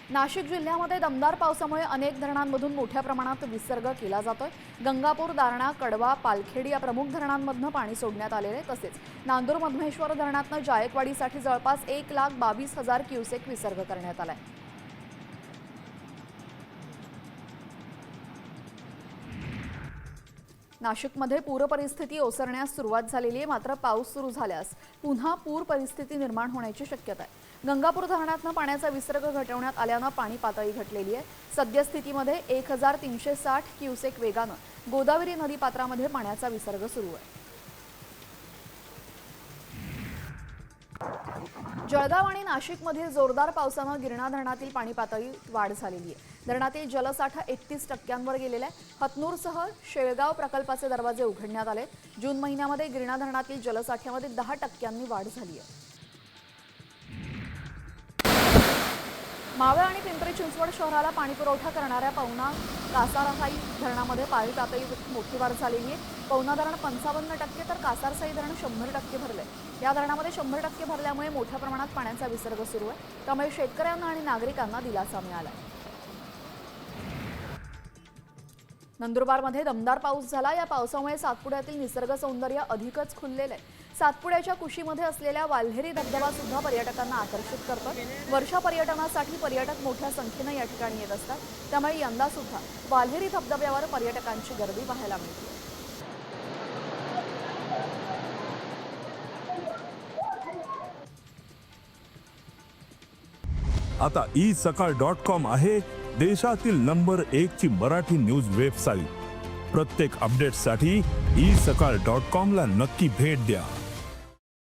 नाशिक जिल्ह्यामध्ये दमदार पावसामुळे अनेक धरणांमधून मोठ्या प्रमाणात विसर्ग केला जातोय। गंगापूर, दारणा, कडवा, पालखेड या प्रमुख धरणांमधून पाणी सोडण्यात आलेले, तसेच नांदूर मधमेश्वर धरणातून जायकवाडीसाठी जवळपास 1,22,000 क्युसेक विसर्ग करण्यात आलाय। नाशिकमध्ये पूर परिस्थिती ओसरण्यास सुरुवात झालेली आहे, मात्र पाऊस सुरू झाल्यास पुन्हा पूर परिस्थिती निर्माण होण्याची शक्यता आहे। गंगापूर धरणातून पाण्याचा विसर्ग घटवण्यात आल्याने पाणी पातळी घटलेली आहे। सद्यस्थितीमध्ये 1,360 क्युसेक वेगाने गोदावरी नदीपात्रामध्ये पाण्याचा विसर्ग सुरू आहे। जळगाव आणि नाशिकमधील जोरदार पावसाने गिरणा धरणातील पाणी पातळीत वाढ झालेली आहे। धरणातील जलसाठा 31% गेलेला आहे। हतनूरसह शेळगाव प्रकल्पाचे दरवाजे उघडण्यात आले। जून महिन्यामध्ये गिरणा धरणातील जलसाठ्यामध्ये 10% वाढ झाली आहे। मावळ आणि पिंपरी चिंचवड शहराला पाणी पुरवठा करणाऱ्या पवना कासारसाई धरणामध्ये पाणी पातळीत मोठी वाढ झालेली आहे। पवना धरण 55% तर कासारसाई धरण 100% भरले। या धरणामध्ये 100% भरल्यामुळे मोठ्या प्रमाणात पाण्याचा विसर्ग सुरू आहे, त्यामुळे शेतकऱ्यांना आणि नागरिकांना दिलासा मिळाला। नंदुरबारमध्ये दमदार पाऊस झाला। या पावसामुळे सातपुड्यातील निसर्ग सौंदर्य अधिकच खुललेले आहे। सातपुड्याच्या कुशीमध्ये असलेल्या वाल्हेरी धबधबा सुद्धा पर्यटकांना आकर्षित करतो। वर्षा पर्यटनासाठी पर्यटक मोठ्या संख्येने या ठिकाणी येत असतात, त्यामुळे यंदा सुद्धा वाल्हेरी धबधब्यावर पर्यटकांची गर्दी पाहायला मिळते। आता isakal.com आहे देशातील नंबर 1 ची मराठी न्यूज वेबसाईट। प्रत्येक अपडेटसाठी isakal.com ला नक्की भेट द्या।